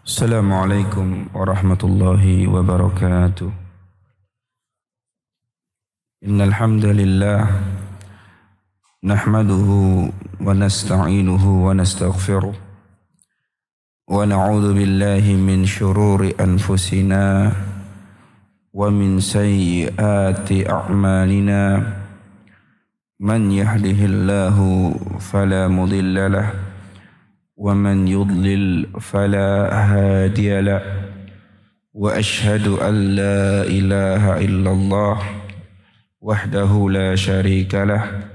السلام عليكم ورحمة الله وبركاته. إن الحمد لله نحمده ونستعينه ونستغفره ونعوذ بالله من شرور أنفسنا ومن سيئات أعمالنا. من يهده الله فلا مضل له ومن يضلل فلا هادي له وأشهد أن لا إله إلا الله وحده لا شريك له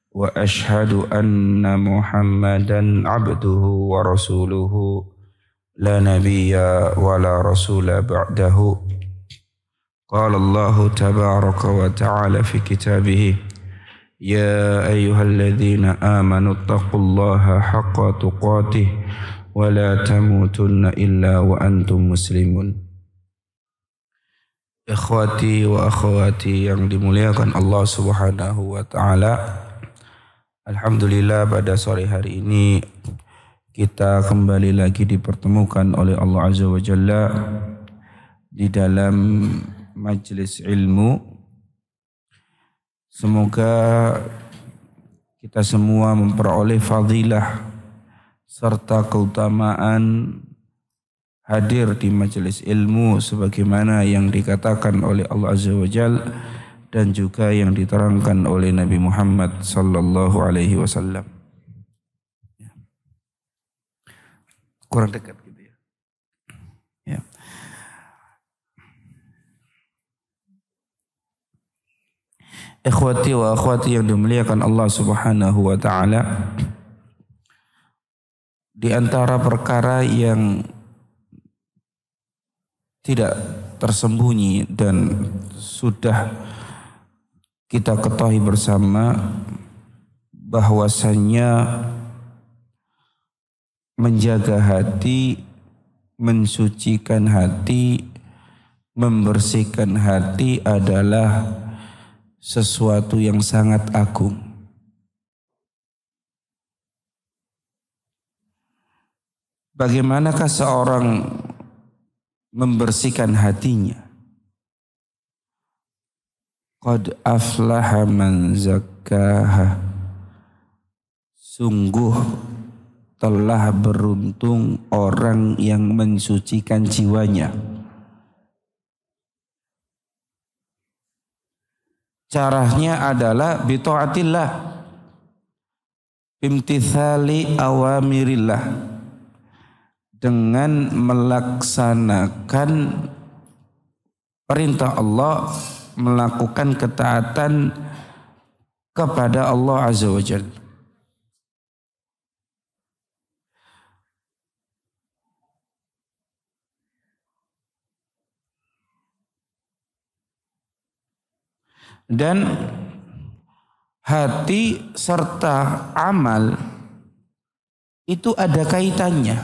وأشهد أن محمدا عبده ورسوله لا نبي ولا رسول بعده. قال الله تبارك وتعالى في كتابه: يا أيها الذين آمنوا اتقوا الله حق تقاته ولا تموتن إلا وأنتم مسلمون. Ikhwati wa akhwati yang dimuliakan Allah Subhanahu wa taala. Alhamdulillah, pada sore hari ini kita kembali lagi dipertemukan oleh Allah Azza wa Jalla di dalam majelis ilmu. Semoga kita semua memperoleh fadilah serta keutamaan hadir di majelis ilmu sebagaimana yang dikatakan oleh Allah Azza wa Jalla dan juga yang diterangkan oleh Nabi Muhammad sallallahu alaihi wasallam. Kurang dekat gitu ya. Ya. Ikhwati wa akhwati yang dimuliakan Allah Subhanahu wa taala, di antara perkara yang tidak tersembunyi dan sudah kita ketahui bersama bahwasannya menjaga hati, mensucikan hati, membersihkan hati adalah sesuatu yang sangat agung. Bagaimanakah seorang membersihkan hatinya? Qad aflaha man zakkaha. Sungguh telah beruntung orang yang mensucikan jiwanya. Caranya adalah bita'atillah, bimtithali awamirillah, dengan melaksanakan perintah Allah, melakukan ketaatan kepada Allah Azza wa Jalla. Dan hati serta amal itu ada kaitannya,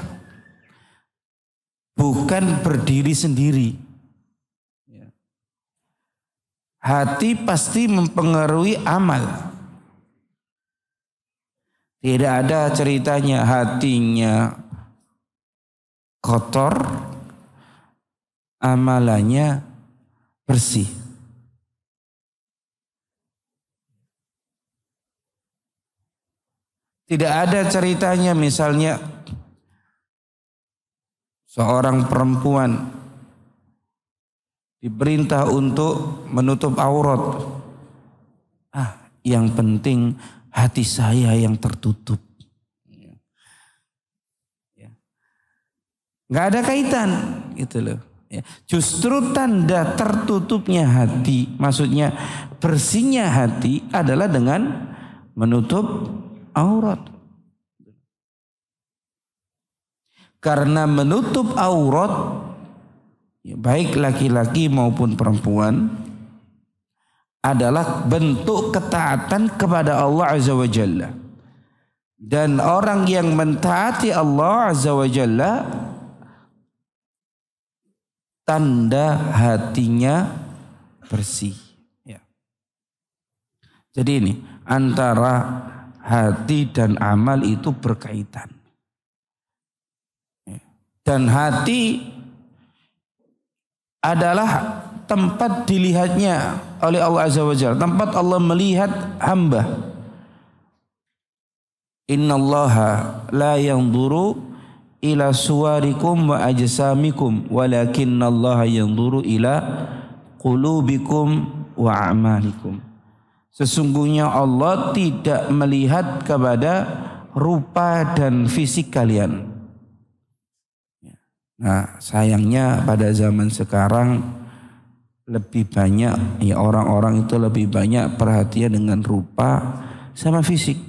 bukan berdiri sendiri. Hati pasti mempengaruhi amal. Tidak ada ceritanya hatinya kotor, amalannya bersih. Tidak ada ceritanya misalnya seorang perempuan diperintah untuk menutup aurat. Yang penting hati saya yang tertutup. Nggak ada kaitan gitu loh. Justru tanda tertutupnya hati, maksudnya bersihnya hati adalah dengan menutup aurat. Karena menutup aurat, baik laki-laki maupun perempuan, adalah bentuk ketaatan kepada Allah Azza wa Jalla. Dan orang yang mentaati Allah Azza wa Jalla, tanda hatinya bersih. Jadi ini antara hati dan amal itu berkaitan. Dan hati adalah tempat dilihatnya oleh Allah Azza wa Jalla, tempat Allah melihat hamba. Innallaha la yanzuru ila suwarikum wa ajsamikum walakinallaha yanzuru ila qulubikum wa a'malikum. Sesungguhnya Allah tidak melihat kepada rupa dan fisik kalian. Nah, sayangnya pada zaman sekarang lebih banyak ya orang-orang itu lebih banyak perhatian dengan rupa sama fisik.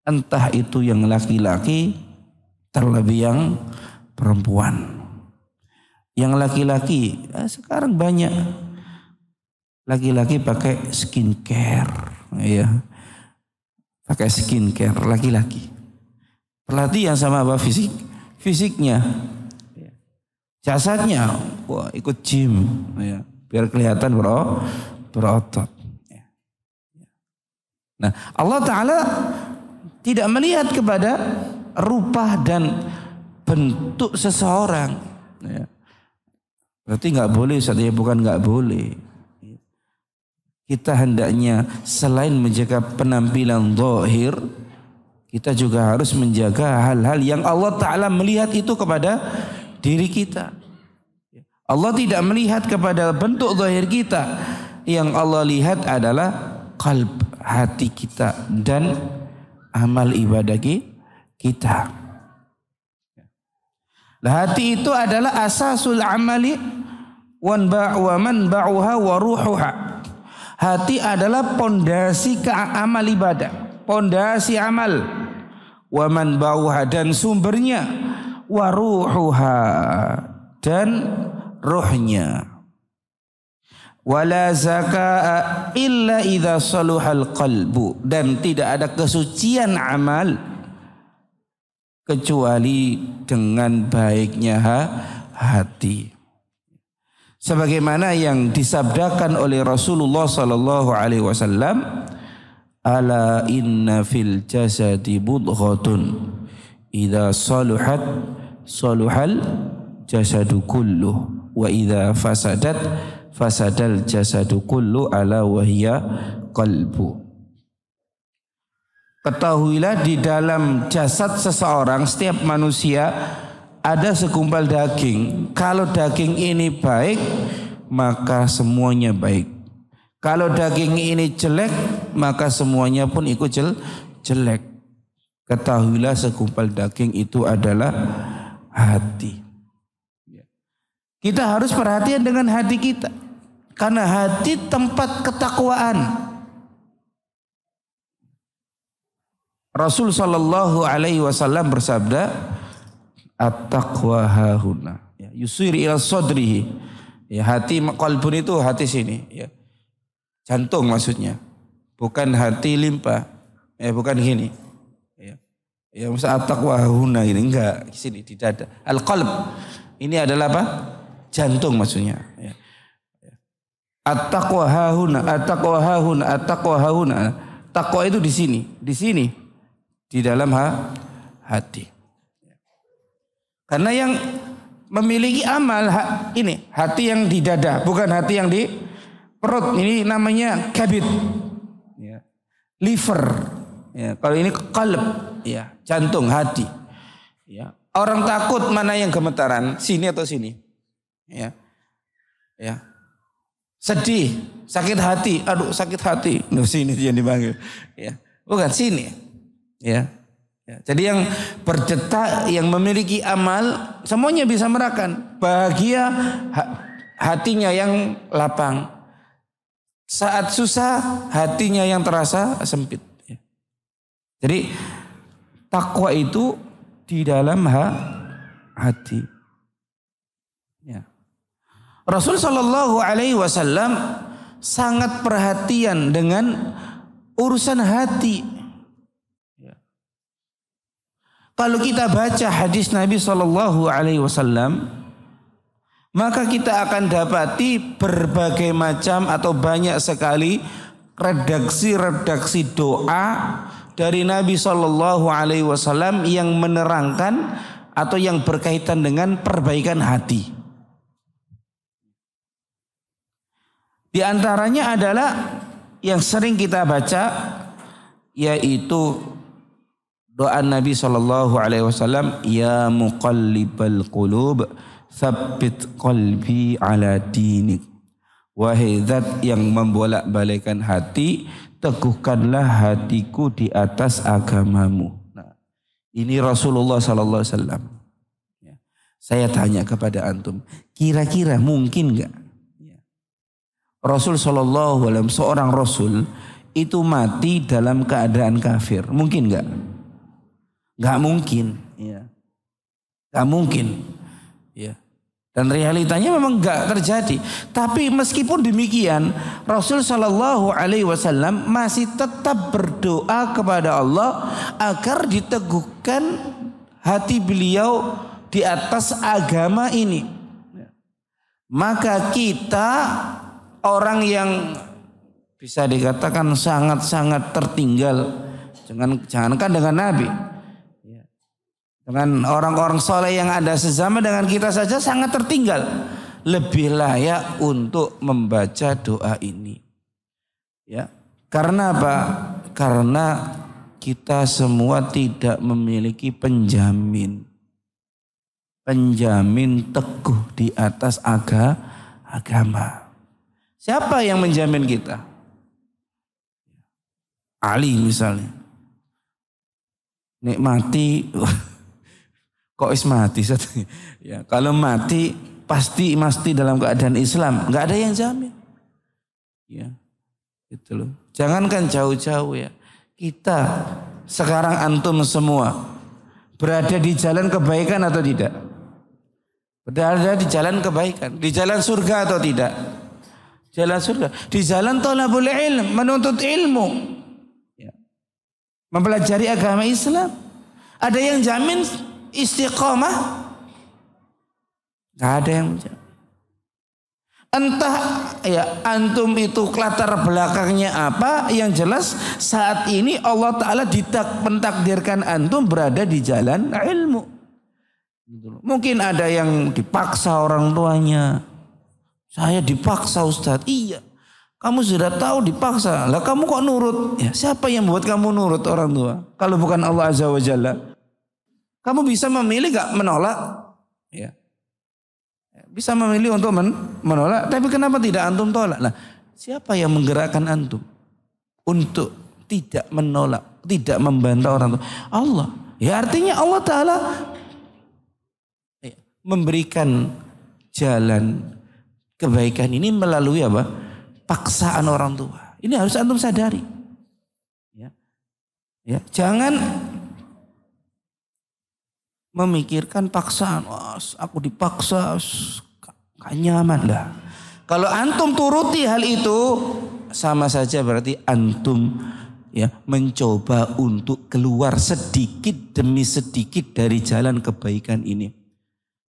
Entah itu yang laki-laki terlebih yang perempuan. Yang laki-laki sekarang banyak laki-laki pakai skincare ya. Pakai skincare laki-laki. Perhatian sama apa fisiknya. Jasadnya, wah ikut gym, ya, biar kelihatan berotot. Nah, Allah Ta'ala tidak melihat kepada rupa dan bentuk seseorang. Ya. Berarti nggak boleh, saatnya bukan nggak boleh. Kita hendaknya selain menjaga penampilan zahir, kita juga harus menjaga hal-hal yang Allah Ta'ala melihat itu kepada diri kita. Allah tidak melihat kepada bentuk zahir kita. Yang Allah lihat adalah qalb, hati kita dan amal ibadah kita. Hati itu adalah asasul amali wa manba'uha wa ruhuha. Hati adalah pondasi amal ibadah, pondasi amal, wa manba'uha dan sumbernya, wa ruhuha dan ruhnya. Wala zakaa illa idza saluhal qalbu, dan tidak ada kesucian amal kecuali dengan baiknya hati. Sebagaimana yang disabdakan oleh Rasulullah sallallahu alaihi wasallam, ala inna fil jasadi mudghatun idza saluhat saluhal jasadu kullu wa idza fasadat fasadal jasadu kullu ala wahya qalbu. Ketahuilah di dalam jasad seseorang, setiap manusia ada segumpal daging. Kalau daging ini baik, maka semuanya baik. Kalau daging ini jelek, maka semuanya pun ikut jelek. Ketahuilah segumpal daging itu adalah hati. Kita harus perhatian dengan hati kita. Karena hati tempat ketakwaan. Rasul sallallahu alaihi wasallam bersabda, at-taqwa hahuna. Ya, yusir ila sadrihi. Ya, hati qalbun itu hati sini. Ya. Jantung maksudnya. Bukan hati limpa. Ya, bukan gini. Ya, ya maksud at-taqwa hahuna ini enggak sini di dada. Al-qalb. Ini adalah apa? Jantung maksudnya. Ya. At-taqwa hahuna, at-taqwa hahuna, at-taqwa hahuna. Taqwa itu di sini, di dalam hati. Karena yang memiliki amal ini hati yang di dada, bukan hati yang di perut. Ini namanya kabid, ya. Liver. Ya. Kalau ini qalb, ya, jantung, hati. Ya. Orang takut mana yang gemetaran, sini atau sini? Ya, ya. Sedih, sakit hati, aduh sakit hati, sini yang dipanggil, ya, bukan sini, ya. Ya. Jadi yang berdetak, yang memiliki amal, semuanya bisa merasakan bahagia, hatinya yang lapang. Saat susah, hatinya yang terasa sempit. Ya. Jadi takwa itu di dalam hati. Rasul sallallahu alaihi wasallam sangat perhatian dengan urusan hati. Ya. Kalau kita baca hadis Nabi sallallahu alaihi wasallam, maka kita akan dapati berbagai macam atau banyak sekali redaksi-redaksi doa dari Nabi sallallahu alaihi wasallam yang menerangkan atau yang berkaitan dengan perbaikan hati. Di antaranya adalah yang sering kita baca, yaitu doa Nabi SAW, ya muqallibal qulub tsabbit qalbi ala dinik. Wahai zat yang membolak-balikkan hati, teguhkanlah hatiku di atas agamamu. Nah, ini Rasulullah SAW. Saya tanya kepada antum, kira-kira mungkin enggak Rasul SAW, seorang Rasul itu mati dalam keadaan kafir? Mungkin enggak? Enggak mungkin. Ya. Enggak mungkin. Ya. Dan realitanya memang enggak terjadi. Tapi meskipun demikian, Rasul SAW masih tetap berdoa kepada Allah agar diteguhkan hati beliau di atas agama ini. Maka kita orang yang bisa dikatakan sangat-sangat tertinggal, jangankan dengan Nabi, dengan orang-orang soleh yang ada sezama dengan kita saja sangat tertinggal. Lebih layak untuk membaca doa ini. Ya, karena apa? Karena kita semua tidak memiliki penjamin teguh di atas agama. Siapa yang menjamin kita? Ali misalnya. Nek mati, kok mati? Ya, kalau mati pasti dalam keadaan Islam. Nggak ada yang jamin. Ya, gitu loh. Jangankan jauh-jauh ya. Kita sekarang antum semua berada di jalan kebaikan atau tidak? Berada di jalan kebaikan, di jalan surga atau tidak? Jalan surga, di jalan thalabul ilm, menuntut ilmu, ya. Mempelajari agama Islam. Ada yang jamin istiqamah? Gak ada yang menjamin. Entah ya antum itu latar belakangnya apa, yang jelas saat ini Allah Ta'ala mentakdirkan antum berada di jalan ilmu. Mungkin ada yang dipaksa orang tuanya. Saya dipaksa Ustadz. Iya, kamu sudah tahu dipaksa. Lah kamu kok nurut? Ya, siapa yang buat kamu nurut orang tua? Kalau bukan Allah Azza wa Jalla. Kamu bisa memilih gak menolak? Ya. Bisa memilih untuk menolak. Tapi kenapa tidak antum tolak? Nah, siapa yang menggerakkan antum untuk tidak menolak, tidak membantah orang tua? Allah. Ya, artinya Allah Ta'ala memberikan jalan kebaikan ini melalui apa? Paksaan orang tua. Ini harus antum sadari. Ya. Ya, jangan memikirkan paksaan. Oh, aku dipaksa, gak nyaman lah. Kalau antum turuti hal itu, sama saja berarti antum ya mencoba untuk keluar sedikit demi sedikit dari jalan kebaikan ini.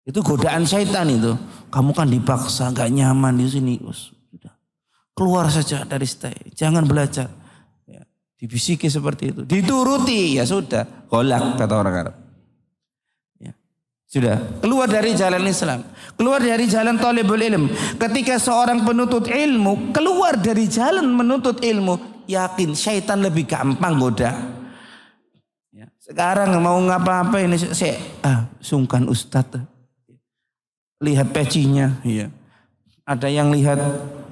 Itu godaan syaitan itu. Kamu kan dipaksa, gak nyaman di sini. Sudah. Keluar saja dari stay. Jangan belajar. Ya, dibisiki seperti itu. Dituruti, ya sudah. Golak kata orang Arab. Ya, sudah. Keluar dari jalan Islam. Keluar dari jalan thalibul ilm. Ketika seorang penuntut ilmu, keluar dari jalan menuntut ilmu, yakin syaitan lebih gampang goda. Ya, sekarang mau ngapa-apa ini, saya sungkan Ustadz. Lihat pecinya, ya. Ada yang lihat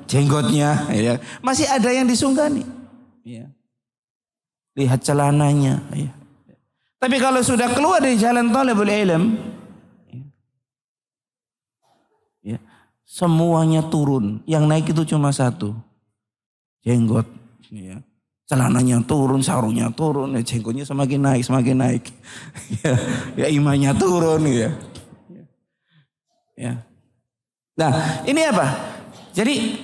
jenggotnya, ya. Masih ada yang disungkani, ya. Lihat celananya, ya. Tapi kalau sudah keluar dari jalan thalibul ilm, ya, semuanya turun. Yang naik itu cuma satu, jenggot, ya. Celananya turun, sarungnya turun, ya. Jenggotnya semakin naik, ya imannya turun, ya. Ya. Nah, ini apa? Jadi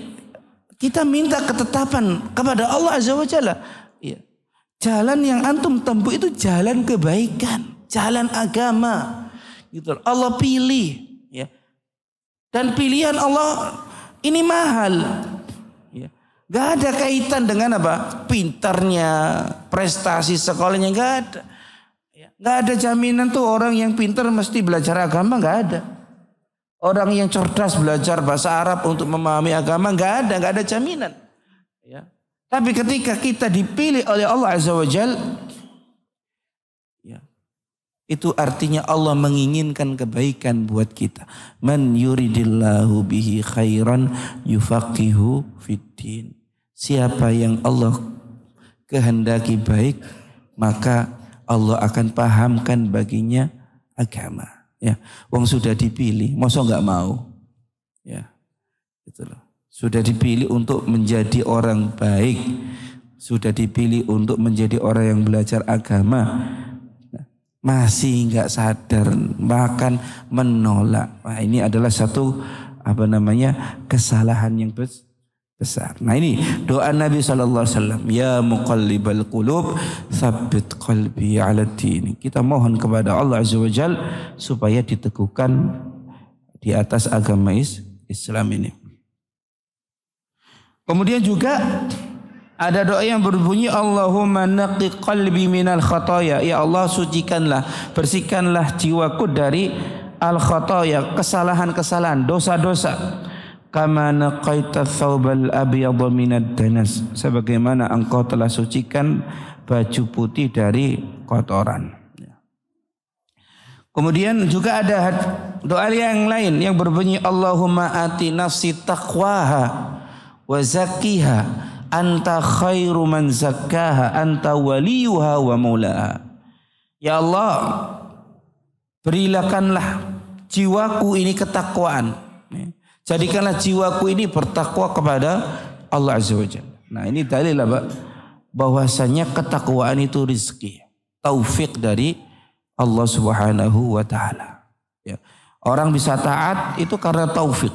kita minta ketetapan kepada Allah Azza wa Jalla. Ya. Jalan yang antum tempuh itu jalan kebaikan, jalan agama. Gitu. Allah pilih, ya. Dan pilihan Allah ini mahal. Ya. Gak ada kaitan dengan apa? Pintarnya, prestasi sekolahnya, gak ada. Ya. Nggak ada jaminan tuh orang yang pintar mesti belajar agama, nggak ada. Orang yang cerdas belajar bahasa Arab untuk memahami agama, nggak ada jaminan. Ya. Tapi ketika kita dipilih oleh Allah Azza wa Jalla, ya, itu artinya Allah menginginkan kebaikan buat kita. Man yuridillahu bihi khairan yufaqihu fiddin. Siapa yang Allah kehendaki baik, maka Allah akan pahamkan baginya agama. Ya, wong sudah dipilih, masa nggak mau? Ya, gitu loh. Sudah dipilih untuk menjadi orang baik, sudah dipilih untuk menjadi orang yang belajar agama, masih nggak sadar, bahkan menolak. Wah, ini adalah satu kesalahan yang besar. Nah, ini doa Nabi SAW. Ya muqallibal qulub, tsabbit qalbi 'ala din. Kita mohon kepada Allah Azza wa Jalla supaya diteguhkan di atas agama Islam ini. Kemudian juga ada doa yang berbunyi Allahumma naqi qalbi minal khataya. Ya Allah, sucikanlah, bersihkanlah jiwaku dari al khataya, kesalahan-kesalahan, dosa-dosa. Kama naqaita thawbal abyadha minad danas, sebagaimana engkau telah sucikan baju putih dari kotoran. Kemudian juga ada doa yang lain yang berbunyi Allahumma ati nafsi taqwaha wa zakkiha anta khairu man zakkaha anta waliyuha wa maulaha. Ya Allah, berikanlah jiwaku ini ketakwaan. Jadikanlah jiwaku ini bertakwa kepada Allah Azza wa Jalla. Nah, ini dalil bahwasanya ketakwaan itu rezeki, taufik dari Allah Subhanahu wa taala. Ya. Orang bisa taat itu karena taufik.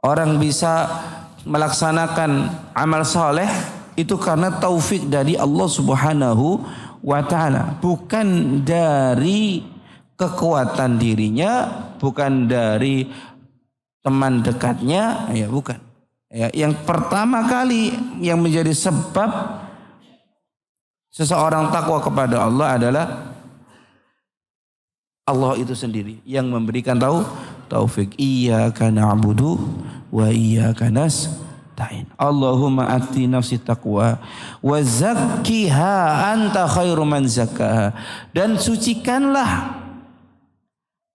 Orang bisa melaksanakan amal saleh itu karena taufik dari Allah Subhanahu wa taala, bukan dari kekuatan dirinya, bukan dari teman dekatnya, ya bukan. Ya, yang pertama kali yang menjadi sebab seseorang takwa kepada Allah adalah Allah itu sendiri yang memberikan taufik. Iyyaka na'budu wa iyyaka nasta'in. Allahumma ati nafsi taqwa wa zakkiha anta khairu man zakkaha. Dan sucikanlah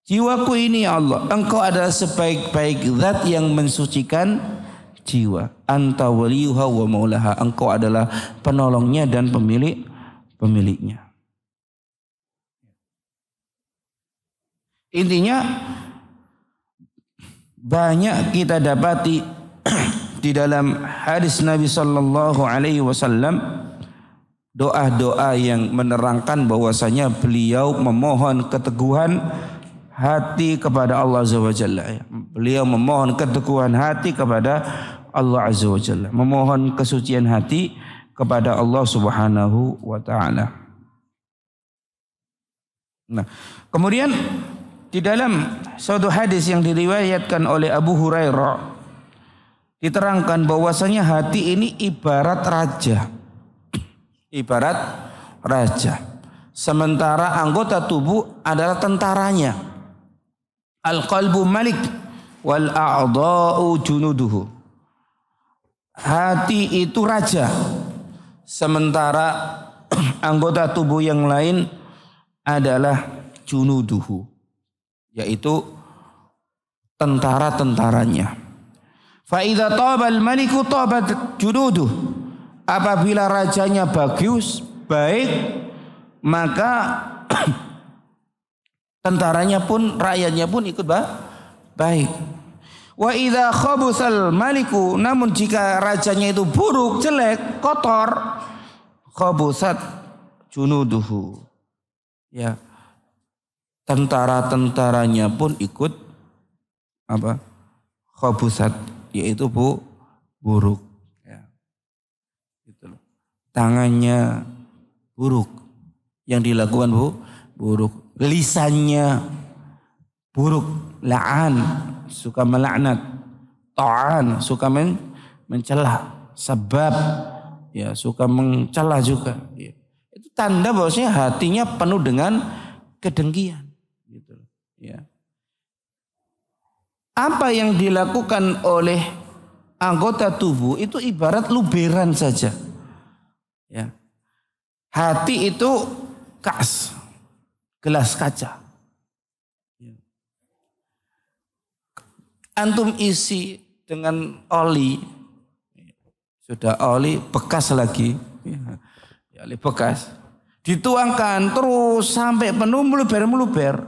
jiwaku ini ya Allah, engkau adalah sebaik-baik zat yang mensucikan jiwa. Anta waliyuha wa maulaha, engkau adalah penolongnya dan pemiliknya. Intinya banyak kita dapati di dalam hadis Nabi sallallahu alaihi wasallam doa-doa yang menerangkan bahwasanya beliau memohon keteguhan hati kepada Allah Azza wa Jalla. Beliau memohon keteguhan hati kepada Allah Azza wa Jalla, memohon kesucian hati kepada Allah Subhanahu wa taala. Nah, kemudian di dalam suatu hadis yang diriwayatkan oleh Abu Hurairah diterangkan bahwasanya hati ini ibarat raja. Ibarat raja. Sementara anggota tubuh adalah tentaranya. Al-qalbu malik wal a'dha'u junuduhu. Hati itu raja, sementara anggota tubuh yang lain adalah junuduhu, yaitu tentara-tentaranya. Fa idza tabal maliku tabat junuduh. Apabila rajanya bagus, baik, maka tentaranya pun, rakyatnya pun ikut baik. Wa idza khabusal maliku, namun jika rajanya itu buruk, jelek, kotor, khabusat junuduhu. Ya. Tentara-tentaranya pun ikut khabusat, yaitu buruk. Ya. Gitu loh. Tangannya buruk, yang dilakukan buruk. Lisannya buruk, la'an, suka melaknat, ta'an, suka mencela, sebab, ya suka mencela juga. Ya. Itu tanda bahwasanya hatinya penuh dengan kedengkian. Gitu. Ya. Apa yang dilakukan oleh anggota tubuh itu ibarat luberan saja. Ya. Hati itu gelas kaca. Ya. Antum isi dengan oli, sudah oli bekas lagi, ya, oli bekas, dituangkan terus sampai penuh meluber.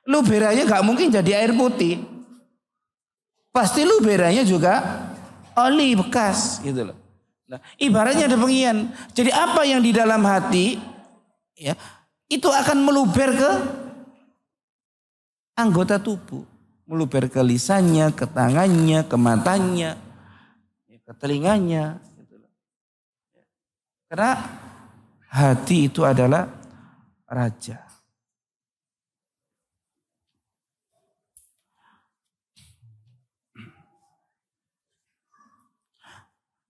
Luberannya gak mungkin jadi air putih. Pasti luberannya juga oli bekas gitu loh. Nah, ibaratnya ada pengian. Jadi apa yang di dalam hati ya, itu akan meluber ke anggota tubuh. Meluber ke lisannya, ke tangannya, ke matanya, ke telinganya gitu loh. Karena hati itu adalah raja.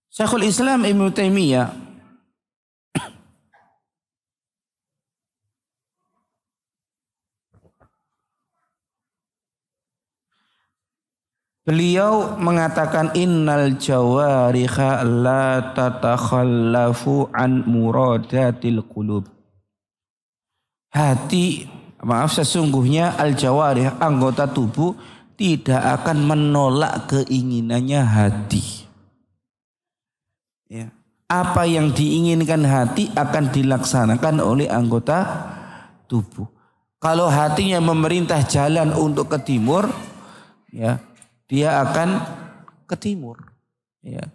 Syekhul Islam Ibnu Taimiyah beliau mengatakan innal jawariha la tatakhallafu an muradatil qulub. Sesungguhnya al-jawarih, anggota tubuh, tidak akan menolak keinginannya hati. Ya. Apa yang diinginkan hati akan dilaksanakan oleh anggota tubuh. Kalau hatinya memerintah jalan untuk ke timur, ya, dia akan ke timur. Ya.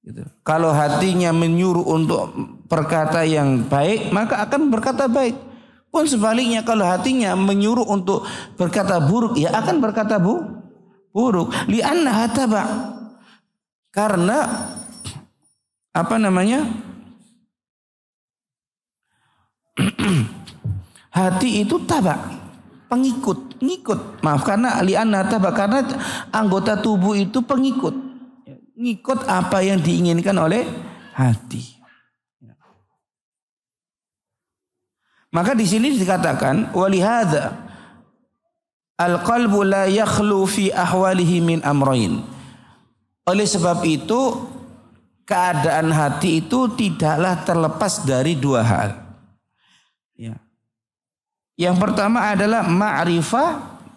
Gitu. Kalau hatinya menyuruh untuk berkata yang baik, maka akan berkata baik. Pun sebaliknya, kalau hatinya menyuruh untuk berkata buruk, ya akan berkata buruk. Li'anna hataba. Karena hati itu tabak, ngikut. Maaf, karena li'anna tabak, karena anggota tubuh itu pengikut. Ngikut apa yang diinginkan oleh hati. Maka di sini dikatakan walihada al-qalbu la yakhlu fi ahwalihi min amrayn. Oleh sebab itu keadaan hati itu tidaklah terlepas dari dua hal. Ya. Yang pertama adalah ma'rifah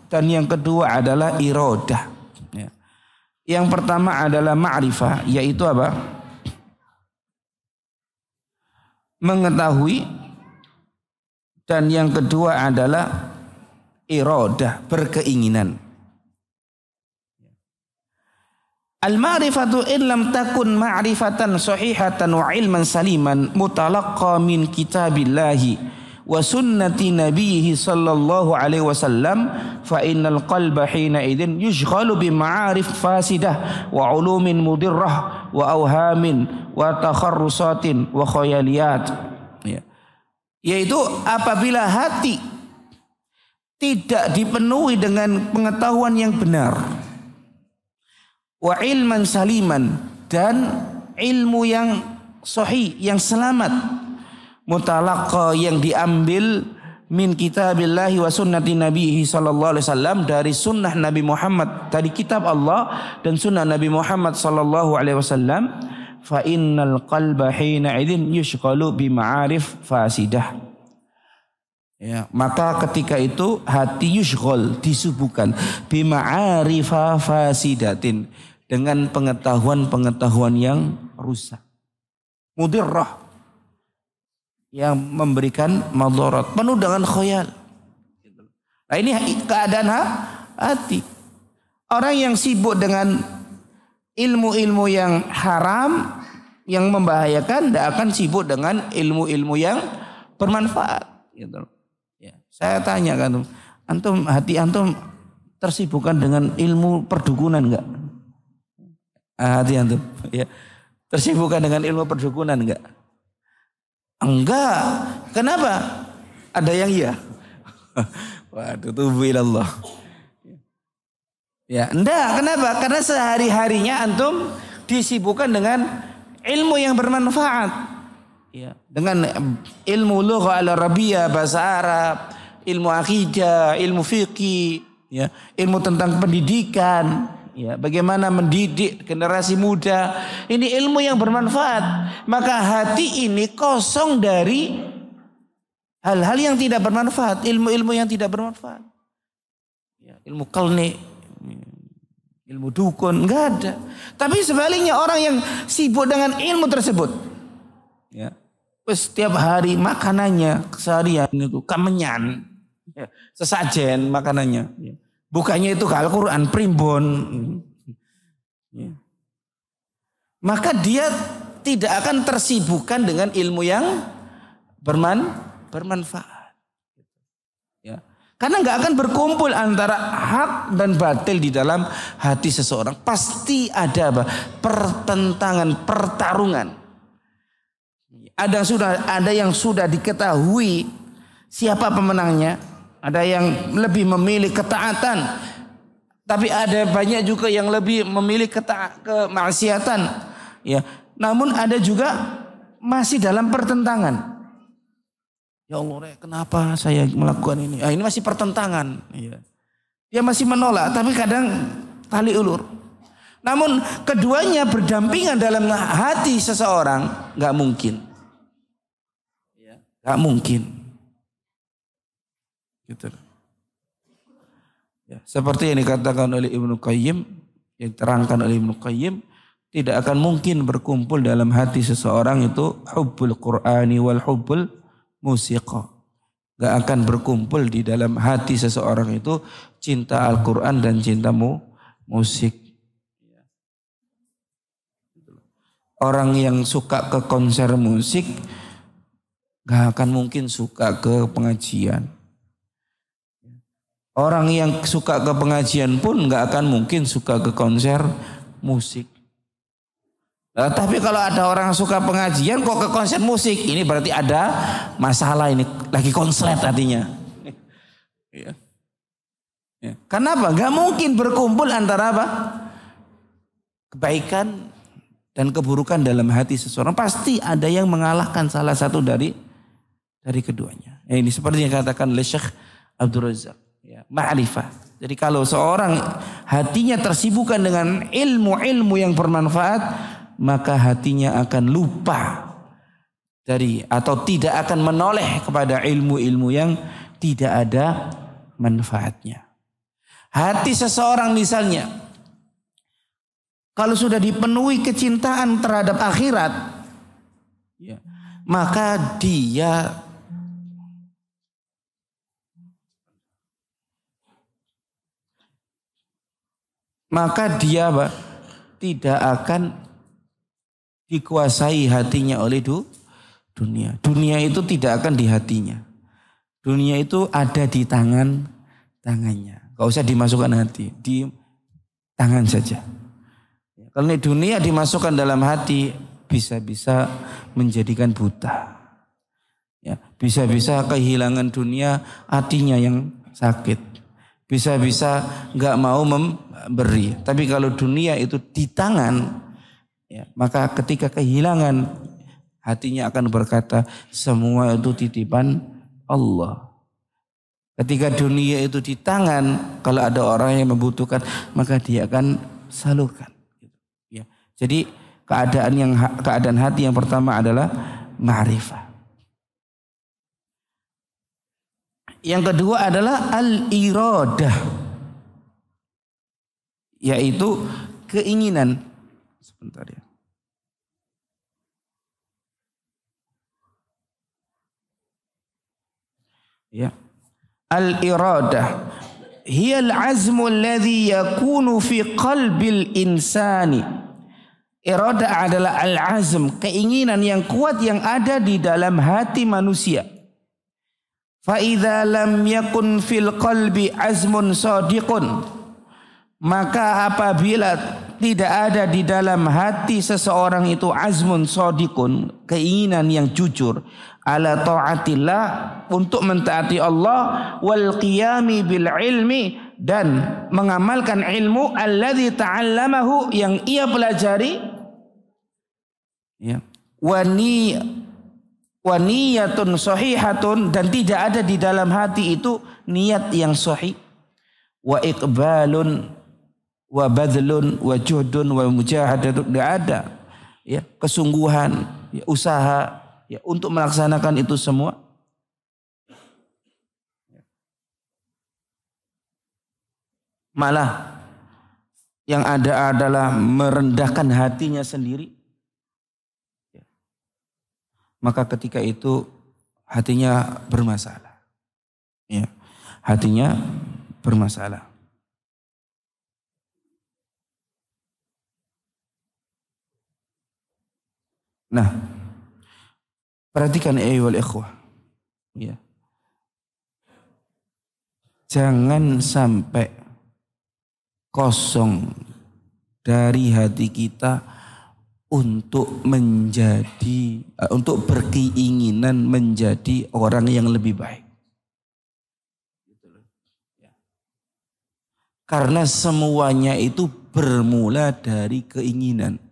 dan yang kedua adalah iradah. Ya. Yang pertama adalah ma'rifah, yaitu apa? Mengetahui, dan yang kedua adalah iradah, berkeinginan. Al-ma'rifatu in lam takun ma'rifatan sahihatan wa ilman saliman mutalaqqa min kitabillahi wa sunnati nabiyhi sallallahu alaihi wasallam fa innal qalba hina idzin yushghalu bi ma'arif fasidah wa ulumin mudirrah wa awhamin wa takharrusatin wa khayaliyat. Ya. Yaitu apabila hati tidak dipenuhi dengan pengetahuan yang benar, wa ilman saliman, dan ilmu yang sahih, yang selamat, mutalaqqa, yang diambil min kitabillahi wa sunnati nabihi sallallahu alaihi wasallam, dari sunnah Nabi Muhammad, dari kitab Allah dan sunnah Nabi Muhammad sallallahu alaihi wasallam, fa innal qalba hina idzin yushghalu bi ma'arif fasidah. Ya, maka ketika itu hati yushghal, disibukkan, bi ma'arifa fasidatin, dengan pengetahuan-pengetahuan yang rusak, mudirrah, yang memberikan madarat, penuh dengan khayal. Nah, ini keadaan hati. Orang yang sibuk dengan ilmu-ilmu yang haram, yang membahayakan, tidak akan sibuk dengan ilmu-ilmu yang bermanfaat. Gitu. Ya, saya tanya kan, hati antum tersibukkan dengan ilmu perdukunan enggak? Hati antum, ya, tersibukkan dengan ilmu perdukunan enggak? Enggak. Kenapa? Ada yang iya. Waduh, tubu ilallah. Ya, enggak. Kenapa? Karena sehari-harinya antum disibukkan dengan ilmu yang bermanfaat. Ya, dengan ilmu lugha al-arabiyah, bahasa Arab, ilmu akidah, ilmu fikih, ya, ilmu tentang pendidikan, ya, bagaimana mendidik generasi muda. Ini ilmu yang bermanfaat. Maka hati ini kosong dari hal-hal yang tidak bermanfaat, ilmu-ilmu yang tidak bermanfaat. Ya, ilmu kalne, ilmu dukun, enggak ada. Tapi sebaliknya orang yang sibuk dengan ilmu tersebut, ya, setiap hari makanannya keseharian itu kemenyan, ya, sesajen makanannya, ya. Bukannya itu Al-Quran, primbon, ya. Maka dia tidak akan tersibukkan dengan ilmu yang bermanfaat, ya. Karena nggak akan berkumpul antara hak dan batil di dalam hati seseorang. Pasti ada pertentangan, pertarungan. Ada yang sudah diketahui siapa pemenangnya, ada yang lebih memilih ketaatan, tapi ada banyak juga yang lebih memilih kemaksiatan, ya. Namun ada juga masih dalam pertentangan. Ya Allah, kenapa saya melakukan ini? Ini masih pertentangan, ya. Dia masih menolak, tapi kadang tali ulur. Namun keduanya berdampingan dalam hati seseorang, nggak mungkin. Gak mungkin, gitu. Ya, seperti yang dikatakan oleh Ibnu Qayyim, yang terangkan oleh Ibnu Qayyim, tidak akan mungkin berkumpul dalam hati seseorang itu hubbul Qur'ani wal hubbul musiqa. Gak akan berkumpul di dalam hati seseorang itu cinta Al-Quran dan cinta musik. Orang yang suka ke konser musik gak akan mungkin suka ke pengajian. Orang yang suka ke pengajian pun gak akan mungkin suka ke konser musik. Nah, tapi kalau ada orang suka pengajian kok ke konser musik, ini berarti ada masalah, ini lagi konslet hatinya. Ya. Ya. Kenapa? Gak mungkin berkumpul antara apa? Kebaikan dan keburukan dalam hati seseorang. Pasti ada yang mengalahkan salah satu dari keduanya. Ya, ini seperti yang katakan oleh Syekh Abdul Razak, ya, ma'rifah. Jadi kalau seorang hatinya tersibukkan dengan ilmu-ilmu yang bermanfaat, maka hatinya akan lupa dari atau tidak akan menoleh kepada ilmu-ilmu yang tidak ada manfaatnya. Hati seseorang misalnya kalau sudah dipenuhi kecintaan terhadap akhirat, ya, maka dia tidak akan dikuasai hatinya oleh dunia. Dunia itu tidak akan di hatinya. Dunia itu ada di tangannya. Gak usah dimasukkan hati, di tangan saja. Kalau dunia dimasukkan dalam hati, bisa-bisa menjadikan buta. Ya, bisa-bisa kehilangan dunia, hatinya yang sakit. Bisa-bisa nggak mau memberi. Tapi kalau dunia itu di tangan, ya, maka ketika kehilangan, hatinya akan berkata semua itu titipan Allah. Ketika dunia itu di tangan, kalau ada orang yang membutuhkan, maka dia akan salurkan. Ya. Jadi keadaan hati yang pertama adalah ma'rifah. Yang kedua adalah al-iradah, yaitu keinginan. Sebentar ya. Ya. Al-iradah hiya al-azmu alladhi yakunu fi qalbil insani. Iradah adalah al-azm, keinginan yang kuat yang ada di dalam hati manusia. Fa idza lam yakun fil qalbi azmun shadiqun, maka apabila tidak ada di dalam hati seseorang itu azmun shadiqun, keinginan yang jujur, ala taatillah, untuk mentaati Allah, wal qiyami bil ilmi, dan mengamalkan ilmu alladzi ta'allamahu, yang ia pelajari, ya, Wa niyatun sahihatun, dan tidak ada di dalam hati itu niat yang sahih. Wa iqbalun wa badlun wa juhdun wa mujahadatun, tidak ada ya kesungguhan, ya, usaha ya untuk melaksanakan itu semua. Malah yang ada adalah merendahkan hatinya sendiri. Maka ketika itu hatinya bermasalah. Ya, hatinya bermasalah. Nah, perhatikan ayyuhal ikhwah. Ya. Jangan sampai kosong dari hati kita untuk berkeinginan menjadi orang yang lebih baik. Karena semuanya itu bermula dari keinginan.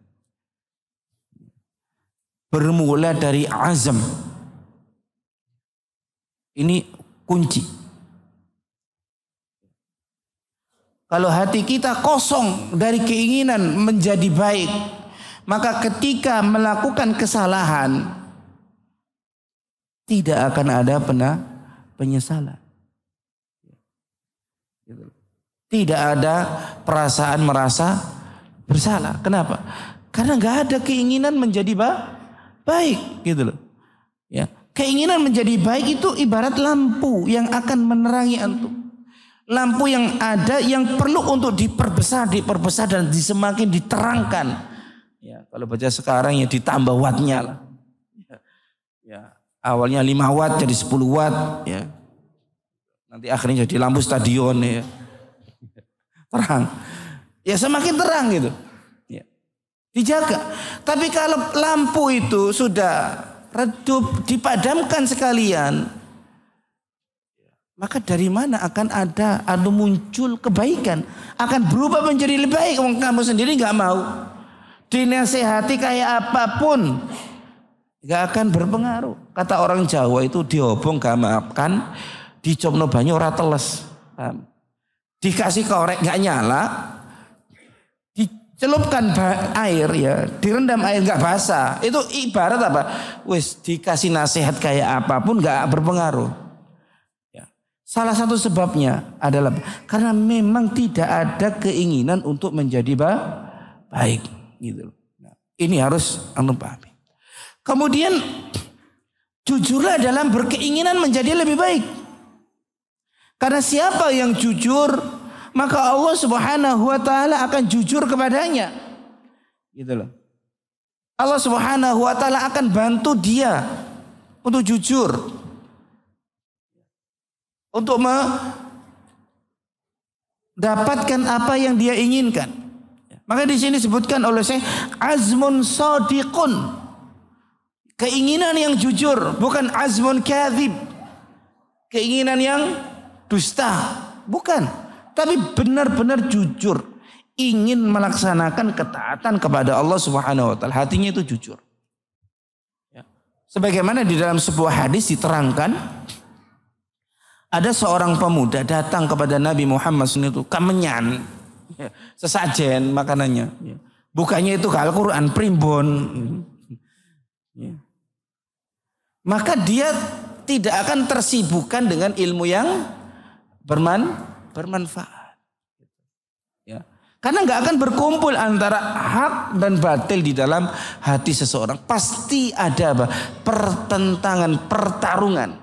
Bermula dari azam. Ini kunci. Kalau hati kita kosong dari keinginan menjadi baik, maka ketika melakukan kesalahan tidak akan ada penyesalan. Tidak ada perasaan merasa bersalah. Kenapa? Karena nggak ada keinginan menjadi baik, gitu loh. Ya, keinginan menjadi baik itu ibarat lampu yang akan menerangi antum. Lampu yang ada yang perlu untuk diperbesar dan semakin diterangkan. Ya, kalau baca sekarang ya ditambah wattnya lah. Ya, awalnya 5 watt jadi 10 watt. Ya, nanti akhirnya jadi lampu stadion ya. Terang. Ya semakin terang gitu. Ya, dijaga. Tapi kalau lampu itu sudah redup, dipadamkan sekalian, maka dari mana akan ada muncul kebaikan? Akan berubah menjadi lebih baik. Kamu sendiri nggak mau. Dinasehati kayak apapun nggak akan berpengaruh. Kata orang Jawa itu diobong gak maafkan, dicomno banyu ora teles. Dikasih korek nggak nyala, dicelupkan air ya, direndam air nggak basah. Itu ibarat apa? Wes dikasih nasihat kayak apapun nggak berpengaruh. Salah satu sebabnya adalah karena memang tidak ada keinginan untuk menjadi baik, gitu. Nah, ini harus antum pahami. Kemudian jujurlah dalam berkeinginan menjadi lebih baik. Karena siapa yang jujur, maka Allah Subhanahu wa taala akan jujur kepadanya. Gitu loh. Allah Subhanahu wa taala akan bantu dia untuk jujur. Untuk mendapatkan apa yang dia inginkan. Maka di sini disebutkan oleh Syekh azmun shadiqun. Keinginan yang jujur, bukan azmun kadzib. Keinginan yang dusta, bukan. Tapi benar-benar jujur, ingin melaksanakan ketaatan kepada Allah Subhanahu wa taala. Hatinya itu jujur. Ya. Sebagaimana di dalam sebuah hadis diterangkan, ada seorang pemuda datang kepada Nabi Muhammad SAW, kamenyan, ya, sesajen makanannya. Ya. Bukanya itu Al-Quran, primbon. Ya. Maka dia tidak akan tersibukkan dengan ilmu yang bermanfaat. Ya. Karena nggak akan berkumpul antara hak dan batil di dalam hati seseorang. Pasti ada pertentangan, pertarungan.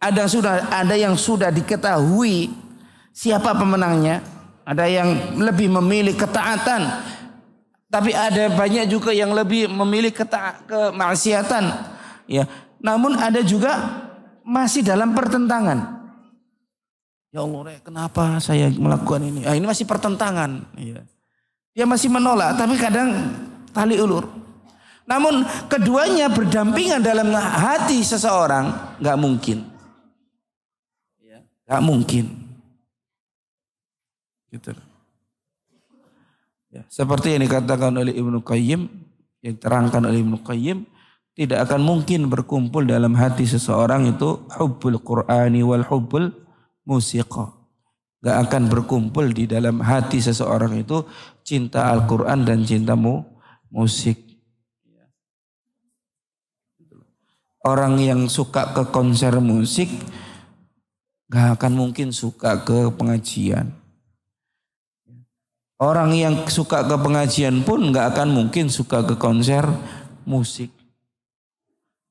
Ada yang sudah diketahui siapa pemenangnya, ada yang lebih memilih ketaatan, tapi ada banyak juga yang lebih memilih kemaksiatan. Ya, namun ada juga masih dalam pertentangan. Ya Allah, kenapa saya melakukan ini? Ini masih pertentangan. Ya. Dia masih menolak, tapi kadang tali ulur. Namun keduanya berdampingan dalam hati seseorang, nggak mungkin. Gak mungkin. Gitu. Ya, seperti yang dikatakan oleh Ibnu Qayyim, yang terangkan oleh Ibnu Qayyim, tidak akan mungkin berkumpul dalam hati seseorang itu hubbul Qur'ani wal hubbul musiqa. Gak akan berkumpul di dalam hati seseorang itu cinta Al-Quran dan cinta musik. Orang yang suka ke konser musik gak akan mungkin suka ke pengajian. Orang yang suka ke pengajian pun gak akan mungkin suka ke konser musik.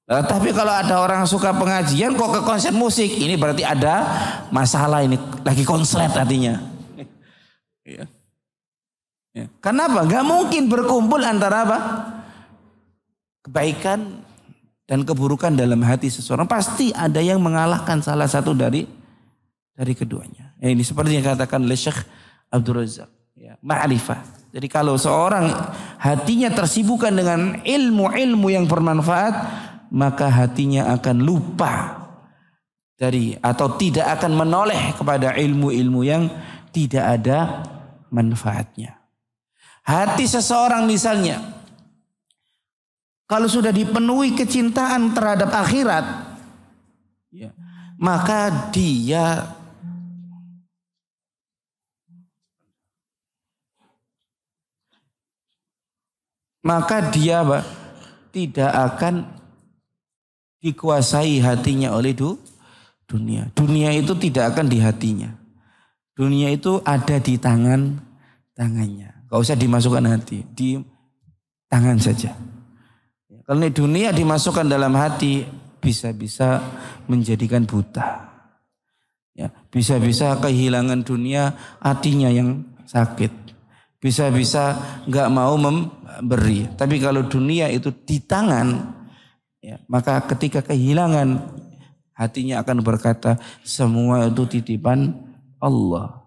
Nah, tapi kalau ada orang suka pengajian kok ke konser musik, ini berarti ada masalah, ini lagi konslet artinya. Ya. Ya. Kenapa? Gak mungkin berkumpul antara apa? Kebaikan dan keburukan dalam hati seseorang. Pasti ada yang mengalahkan salah satu dari keduanya. Ya, ini seperti yang katakan oleh Syekh Abdul Razak. Ya, ma'rifah. Jadi kalau seorang hatinya tersibukkan dengan ilmu-ilmu yang bermanfaat, maka hatinya akan lupa dari atau tidak akan menoleh kepada ilmu-ilmu yang tidak ada manfaatnya. Hati seseorang misalnya, kalau sudah dipenuhi kecintaan terhadap akhirat, ya, maka dia tidak akan dikuasai hatinya oleh dunia. Dunia itu tidak akan di hatinya. Dunia itu ada di tangannya. Gak usah dimasukkan hati, di tangan saja. Kalau dunia dimasukkan dalam hati, bisa-bisa menjadikan buta. Ya, bisa-bisa kehilangan dunia, hatinya yang sakit. Bisa-bisa gak mau memberi. Tapi kalau dunia itu di tangan, ya, maka ketika kehilangan, hatinya akan berkata semua itu titipan Allah.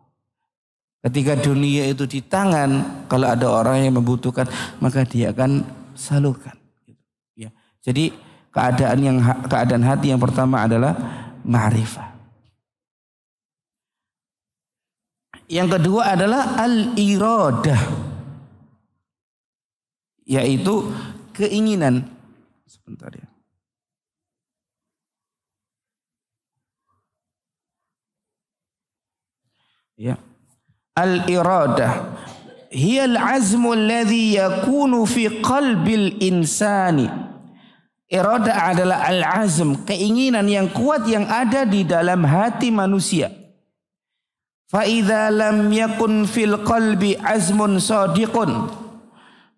Ketika dunia itu di tangan, kalau ada orang yang membutuhkan, maka dia akan salurkan. Ya. Jadi keadaan hati yang pertama adalah ma'rifah. Yang kedua adalah al-iradah, yaitu keinginan. Sebentar ya. Ya. Al-iradah hiya al-azmu alladhi yakunu fi qalbil insani. Iradah adalah al-azm, keinginan yang kuat yang ada di dalam hati manusia. Fa idza lam yakun fil qalbi azmun shadiqun,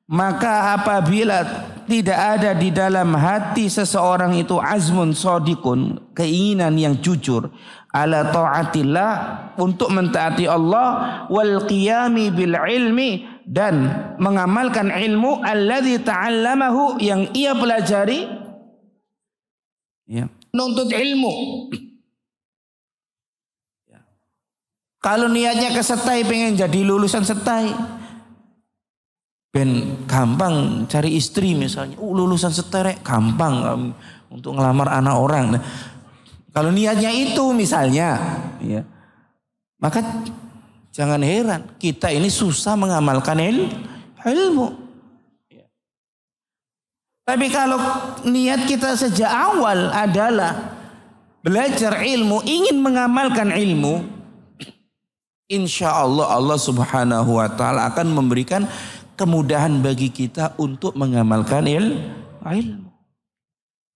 maka apabila tidak ada di dalam hati seseorang itu azmun shadiqun, keinginan yang jujur, ala taatillah, untuk mentaati Allah, wal qiyami bil ilmi, dan mengamalkan ilmu alladzi ta'allamahu, yang ia pelajari, ya, nuntut ilmu. Kalau niatnya ke setai, pengen jadi lulusan setai, ben gampang cari istri misalnya. Lulusan setai gampang untuk ngelamar anak orang. Nah, kalau niatnya itu misalnya, ya, maka jangan heran kita ini susah mengamalkan ilmu. Ya. Tapi kalau niat kita sejak awal adalah belajar ilmu, ingin mengamalkan ilmu, insya Allah Allah Subhanahu wa ta'ala akan memberikan kemudahan bagi kita untuk mengamalkan ilmu.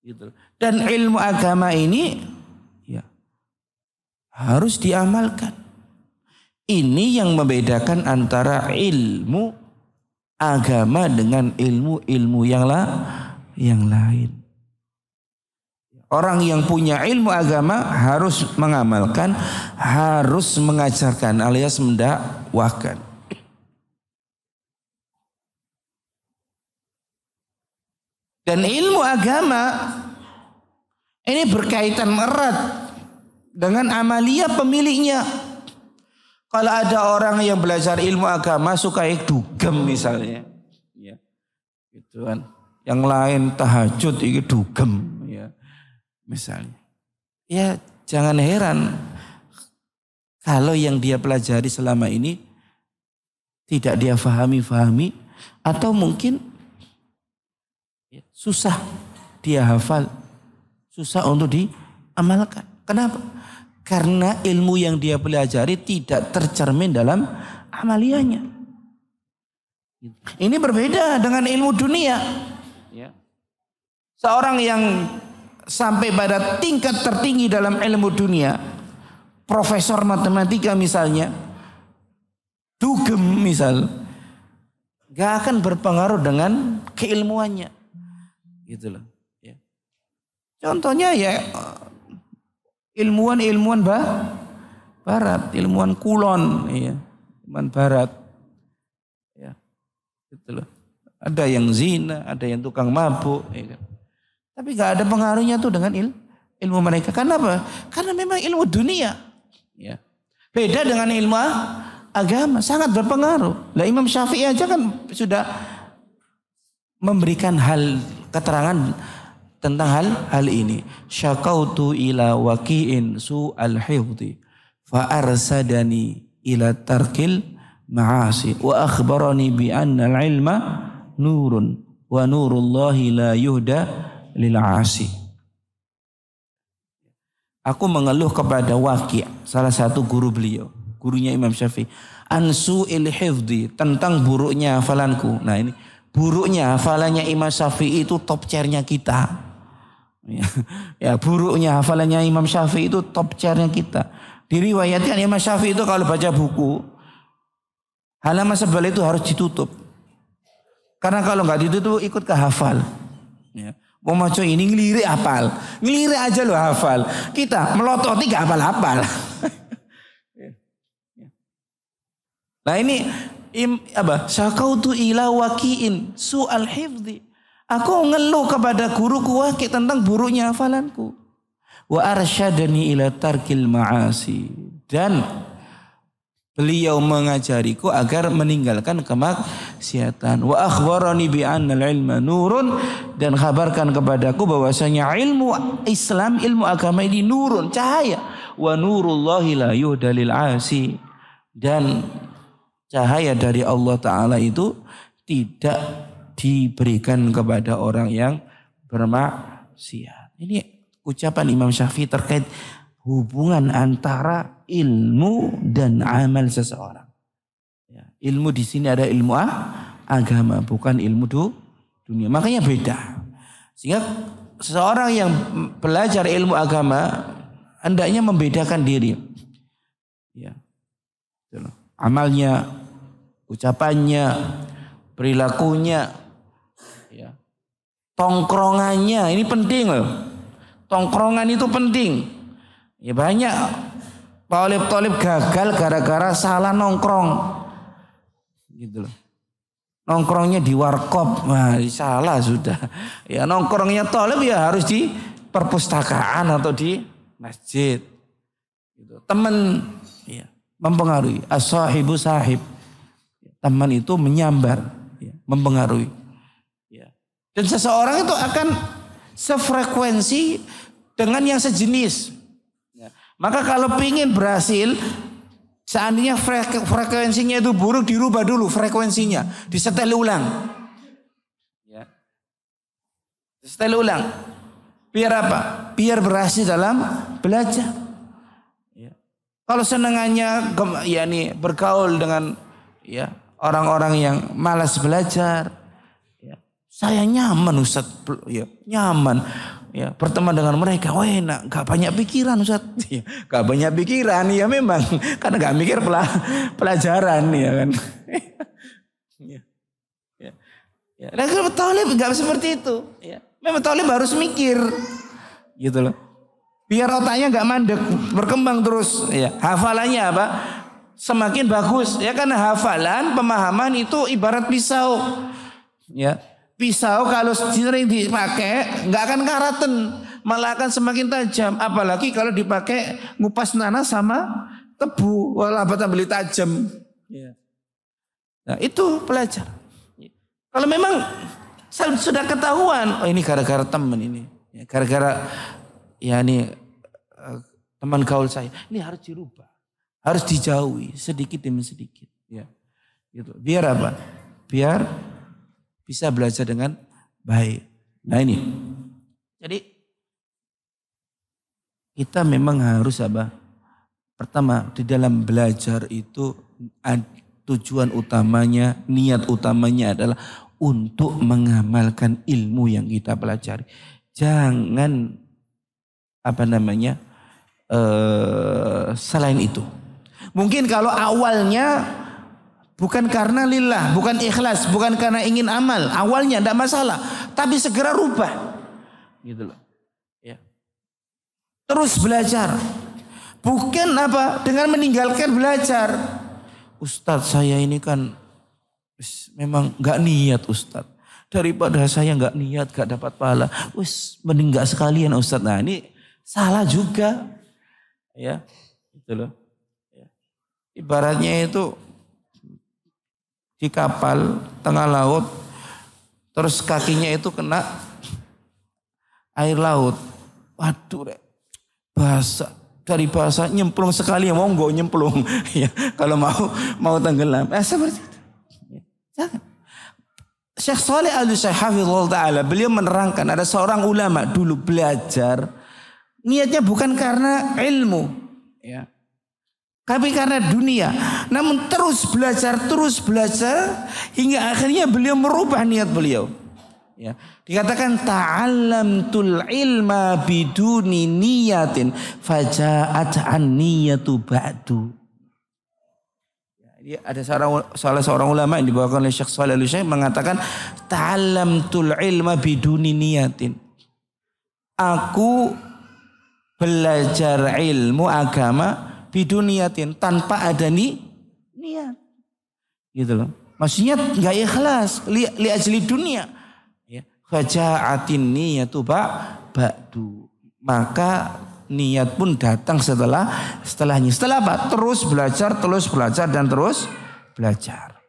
Gitu. Dan ilmu agama ini, ya, harus diamalkan. Ini yang membedakan antara ilmu agama dengan ilmu-ilmu yang lain. Orang yang punya ilmu agama harus mengamalkan, harus mengajarkan alias mendakwahkan. Dan ilmu agama ini berkaitan erat dengan amalia pemiliknya. Kalau ada orang yang belajar ilmu agama suka dugem misalnya, ya, gitu kan. Yang lain tahajud itu dugem. Misalnya, ya jangan heran kalau yang dia pelajari selama ini tidak dia fahami, atau mungkin ya, susah dia hafal, susah untuk diamalkan. Kenapa? Karena ilmu yang dia pelajari tidak tercermin dalam amaliyahnya. Ini berbeda dengan ilmu dunia. Seorang yang sampai pada tingkat tertinggi dalam ilmu dunia, profesor matematika misalnya, dugem misal, gak akan berpengaruh dengan keilmuannya, gitu loh. Ya. Contohnya ya ilmuwan barat, ilmuwan kulon, ya, ilmuwan barat, ya, gitu loh. Ada yang zina, ada yang tukang mabuk, ya kan. Tapi gak ada pengaruhnya tuh dengan ilmu mereka. Kenapa? Karena memang ilmu dunia. Ya. Beda dengan ilmu agama, sangat berpengaruh. Lah Imam Syafi'i aja kan sudah memberikan keterangan tentang hal ini. Syakautu ila waqi'in su'al hifdhi fa arsadani ila tarkil ma'asi wa akhbarani bi anna al-ilma nurun wa nurullahi la yuhda lil 'asi. Aku mengeluh kepada Waqi', salah satu guru beliau, gurunya Imam Syafi'i, ansu'il hifdhi, tentang buruknya hafalanku. Nah ini buruknya hafalannya Imam Syafi'i itu top chairnya kita. Ya, buruknya hafalannya Imam Syafi'i itu top chairnya kita. Diriwayatkan Imam Syafi'i itu kalau baca buku, halaman sebelah itu harus ditutup. Karena kalau nggak ditutup ikut kehafal. Ya. Mau maco ini ngelirik hafal, ngelirik aja lo hafal. Kita melototi gak hafal-hafal. Nah ini syakautu ila waqi'in su'al hifdhi. Aku ngeluh kepada guruku Waqi' tentang buruknya hafalanku. Wa arsyadani ila tarkil ma'asi. Dan beliau mengajariku agar meninggalkan kemaksiatan. Wa akhbarani bi anna al-ilma nurun, dan kabarkan kepadaku bahwasanya ilmu Islam, ilmu agama ini nurun, cahaya. Wa nurullahi la yuhda lil 'asi, dan cahaya dari Allah Ta'ala itu tidak diberikan kepada orang yang bermaksiat. Ini ucapan Imam Syafi'i terkait hubungan antara ilmu dan amal seseorang. Ya, ilmu di sini ada ilmu agama, bukan ilmu dunia. Makanya beda. Sehingga seseorang yang belajar ilmu agama hendaknya membedakan diri. Ya, amalnya, ucapannya, perilakunya, ya, tongkrongannya. Ini penting loh. Tongkrongan itu penting. Ya banyak thalib-thalib gagal gara-gara salah nongkrong. Gitu loh. Nongkrongnya di warkop, wah salah sudah. Ya nongkrongnya thalib ya harus di perpustakaan atau di masjid. Gitu. Teman ya, mempengaruhi. As-sahibu sahib. Teman itu menyambar, ya, mempengaruhi. Ya. Dan seseorang itu akan sefrekuensi dengan yang sejenis. Maka kalau pingin berhasil, seandainya frekuensinya itu buruk, dirubah dulu frekuensinya, disetel ulang. Ya. Disetel ulang. Biar apa? Biar berhasil dalam belajar. Ya. Kalau senangannya bergaul dengan ya orang-orang yang malas belajar, ya, saya nyaman Ustaz, ya, nyaman. Ya, berteman dengan mereka, wah enak, gak banyak pikiran Ustaz. Ya, gak banyak pikiran, ya memang, karena gak mikir pelajaran, ya kan. Ya, ya, ya. Nah, kalau thalib gak seperti itu. Ya. Memang thalib harus mikir, gitu loh. Biar otaknya gak mandek, berkembang terus. Ya. Hafalannya apa? Semakin bagus, ya karena hafalan, pemahaman itu ibarat pisau. Ya. Pisau kalau sering dipakai nggak akan karaten, malah akan semakin tajam. Apalagi kalau dipakai ngupas nanas sama tebu, walah beli tajam. Ya. Nah itu pelajar. Kalau memang sudah ketahuan, oh ini gara-gara teman ini, ya, gara-gara ya ini teman gaul saya, ini harus dirubah, harus dijauhi sedikit demi sedikit. Ya, gitu. Biar apa? Biar bisa belajar dengan baik. Nah ini Jadi kita memang harus apa? Pertama, di dalam belajar itu tujuan utamanya, niat utamanya adalah untuk mengamalkan ilmu yang kita pelajari. Jangan selain itu. Mungkin kalau awalnya bukan karena lillah, bukan ikhlas, bukan karena ingin amal, awalnya tidak masalah, tapi segera rubah, gitu loh. Ya. Terus belajar, bukan dengan meninggalkan belajar. Ustadz, saya ini kan memang nggak niat Ustadz. Daripada saya nggak niat, nggak dapat pahala, mending nggak sekalian Ustadz. Nah ini salah juga, ya, gitu loh. Ya. Ibaratnya itu di kapal tengah laut, terus kakinya itu kena air laut. Waduh, basah. Dari basah nyemplung sekali, ya monggo nyemplung. Ya, kalau mau tenggelam. Seperti itu. Ya, jangan. Syekh Shalih Al-Utsaimin hafizahullah taala, beliau menerangkan ada seorang ulama dulu belajar, niatnya bukan karena ilmu, ya. Tapi karena dunia. Namun terus belajar hingga akhirnya beliau merubah niat beliau. Ya. Dikatakan ta'allamtul ilma biduni niyatin faja'at an niyatu ba'du. Ya, ada salah seorang ulama yang dibawakan oleh Syekh Shalih Al-Utsaimin mengatakan ta'allamtul ilma biduni niyatin. Aku belajar ilmu agama biduniyatin, tanpa ada niat, gitu loh. Maksudnya nggak ikhlas, li ajli dunia. Ya, faja'atin niyatu ba'du. Maka niat pun datang setelahnya. Setelah apa? Terus belajar dan terus belajar.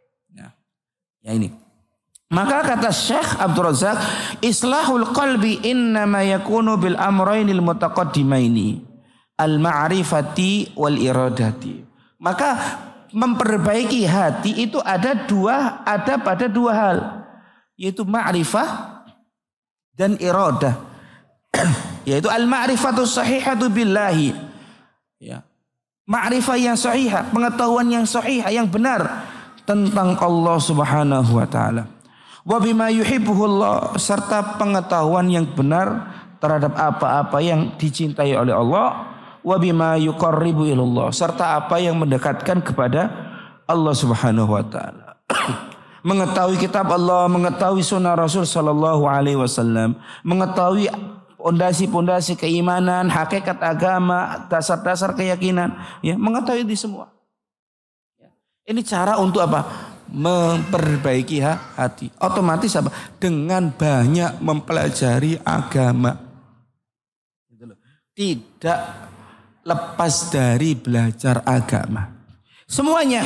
Ya ini. Maka kata Syekh Abdul Razak, islahul qalbi innama yakunu bil amraynil mutaqaddimaini. Al-ma'rifati wal iradati. Maka memperbaiki hati itu ada pada dua hal, yaitu ma'rifah dan iradah. Yaitu al-ma'rifatu sahihatu billahi. Ya. Ma'rifah yang sahihah, pengetahuan yang sahihah, yang benar tentang Allah Subhanahu wa taala. Wa bima yuhibbuhullah, serta pengetahuan yang benar terhadap apa-apa yang dicintai oleh Allah. Wa bima yuqarribu ilallah, serta apa yang mendekatkan kepada Allah Subhanahu wa taala. Mengetahui kitab Allah, mengetahui sunnah Rasul sallallahu alaihi wasallam, mengetahui pondasi-pondasi keimanan, hakikat agama, dasar-dasar keyakinan, ya, mengetahui itu semua. Ya. Ini cara untuk apa? Memperbaiki hati. Otomatis apa? Dengan banyak mempelajari agama. Tidak lepas dari belajar agama. Semuanya.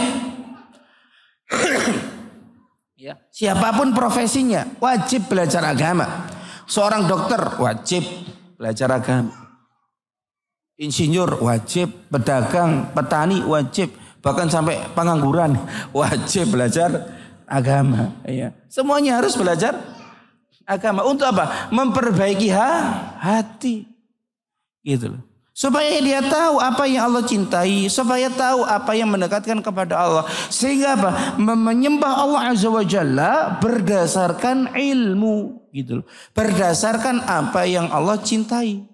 Ya, siapapun profesinya wajib belajar agama. Seorang dokter wajib belajar agama. Insinyur wajib, pedagang, petani wajib, bahkan sampai pengangguran wajib belajar agama. Ya. Semuanya harus belajar agama. Untuk apa? Memperbaiki hati. Gitu loh. Supaya dia tahu apa yang Allah cintai, supaya tahu apa yang mendekatkan kepada Allah, sehingga apa? Menyembah Allah Azza wa Jalla berdasarkan ilmu, gitu loh. Berdasarkan apa yang Allah cintai,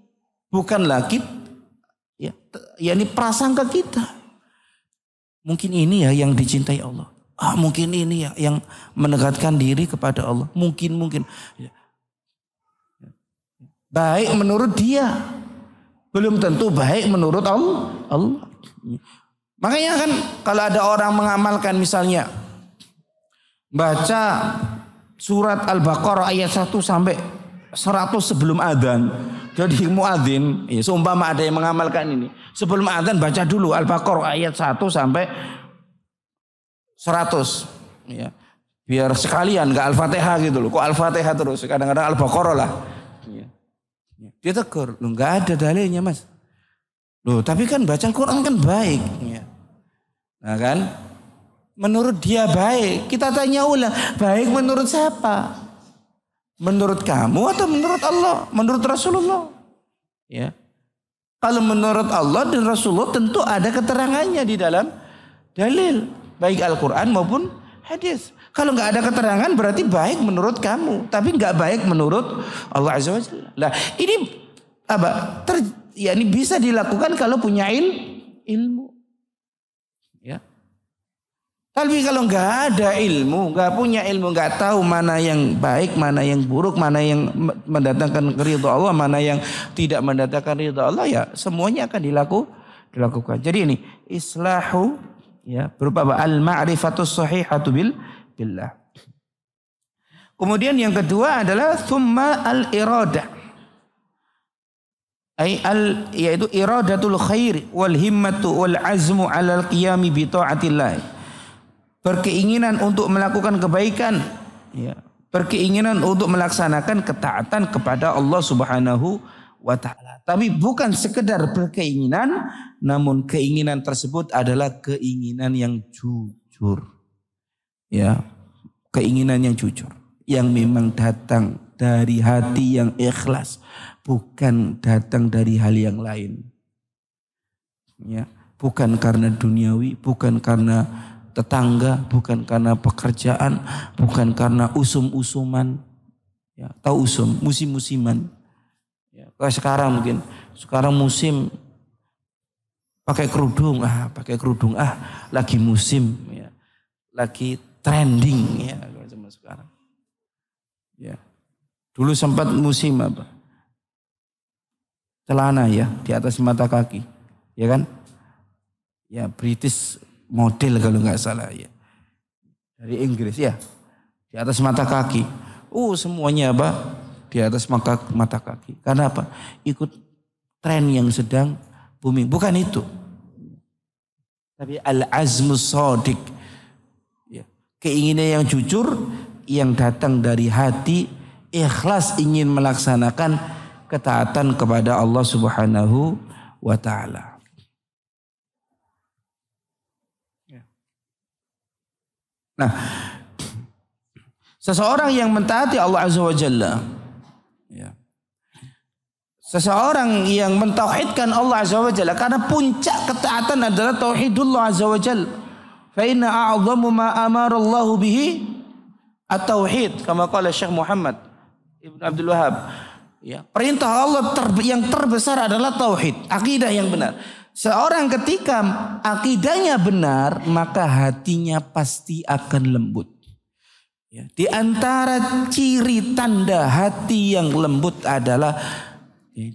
bukan lagi ya ini prasangka kita. Mungkin ini ya yang dicintai Allah. Mungkin ini ya yang mendekatkan diri kepada Allah. Mungkin ya. Baik menurut dia, belum tentu baik menurut Allah. Makanya kan kalau ada orang mengamalkan misalnya baca surat Al-Baqarah ayat 1 sampai 100 sebelum adzan. Jadi muadzin, ya, seumpama ada yang mengamalkan ini, sebelum adzan baca dulu Al-Baqarah ayat 1 sampai 100. Ya. Biar sekalian enggak Al-Fatihah gitu loh. Kok Al-Fatihah terus? Kadang-kadang Al-Baqarah lah. Dia tegur, lu nggak ada dalilnya mas. Loh, tapi kan baca Al-Quran kan baik. Ya. Nah kan, menurut dia baik. Kita tanya ulang, baik menurut siapa? Menurut kamu atau menurut Allah? Menurut Rasulullah? Ya. Kalau menurut Allah dan Rasulullah tentu ada keterangannya di dalam dalil, baik Al-Quran maupun hadis. Kalau nggak ada keterangan berarti baik menurut kamu, tapi nggak baik menurut Allah Azza wa Jalla. Nah, ini apa? Ini bisa dilakukan kalau punya ilmu. Ya. Tapi kalau nggak ada ilmu, nggak punya ilmu, nggak tahu mana yang baik, mana yang buruk, mana yang mendatangkan ridha Allah, mana yang tidak mendatangkan ridha Allah, ya semuanya akan dilakukan. Jadi ini islahu, ya, berupa al-ma'rifatus sahihatu billah. Kemudian yang kedua adalah thumma al-iradah. Yaitu iradatul khair wal himmatu wal azmu 'alal qiyami bi ta'atillah. Berkeinginan untuk melakukan kebaikan, ya, berkeinginan untuk melaksanakan ketaatan kepada Allah Subhanahu wa taala. Tapi bukan sekedar berkeinginan, namun keinginan tersebut adalah keinginan yang jujur. Ya, keinginan yang jujur yang memang datang dari hati yang ikhlas, bukan datang dari hal yang lain. Ya, bukan karena duniawi, bukan karena tetangga, bukan karena pekerjaan, bukan karena usum-usuman. Ya, tahu usum, musim-musiman. Ya, kayak sekarang musim pakai kerudung, lagi musim, ya, lagi trending, ya, zaman sekarang. Ya, dulu sempat musim apa? Celana, ya, di atas mata kaki, ya kan? Ya, British model kalau nggak salah, ya, dari Inggris, ya, di atas mata kaki. Semuanya apa? Di atas mata kaki. Karena apa? Ikut tren yang sedang booming. Bukan itu. Tapi al-azmus shadiq. Ya, keinginan yang jujur yang datang dari hati ikhlas ingin melaksanakan ketaatan kepada Allah Subhanahu wa taala. Nah, seseorang yang mentaati Allah Azza wa Jalla, ya, seseorang yang mentauhidkan Allah Azza wa Jalla, karena puncak ketaatan adalah tauhidullah Azza wa Jalla. Fa inna a'zamu ma amara Allah bihi at-tauhid, kama qala Syekh Muhammad Ibn Abdul Wahab. Ya, perintah Allah yang terbesar adalah tauhid, akidah yang benar. Seorang ketika akidahnya benar, maka hatinya pasti akan lembut. Ya, di antara ciri tanda hati yang lembut adalah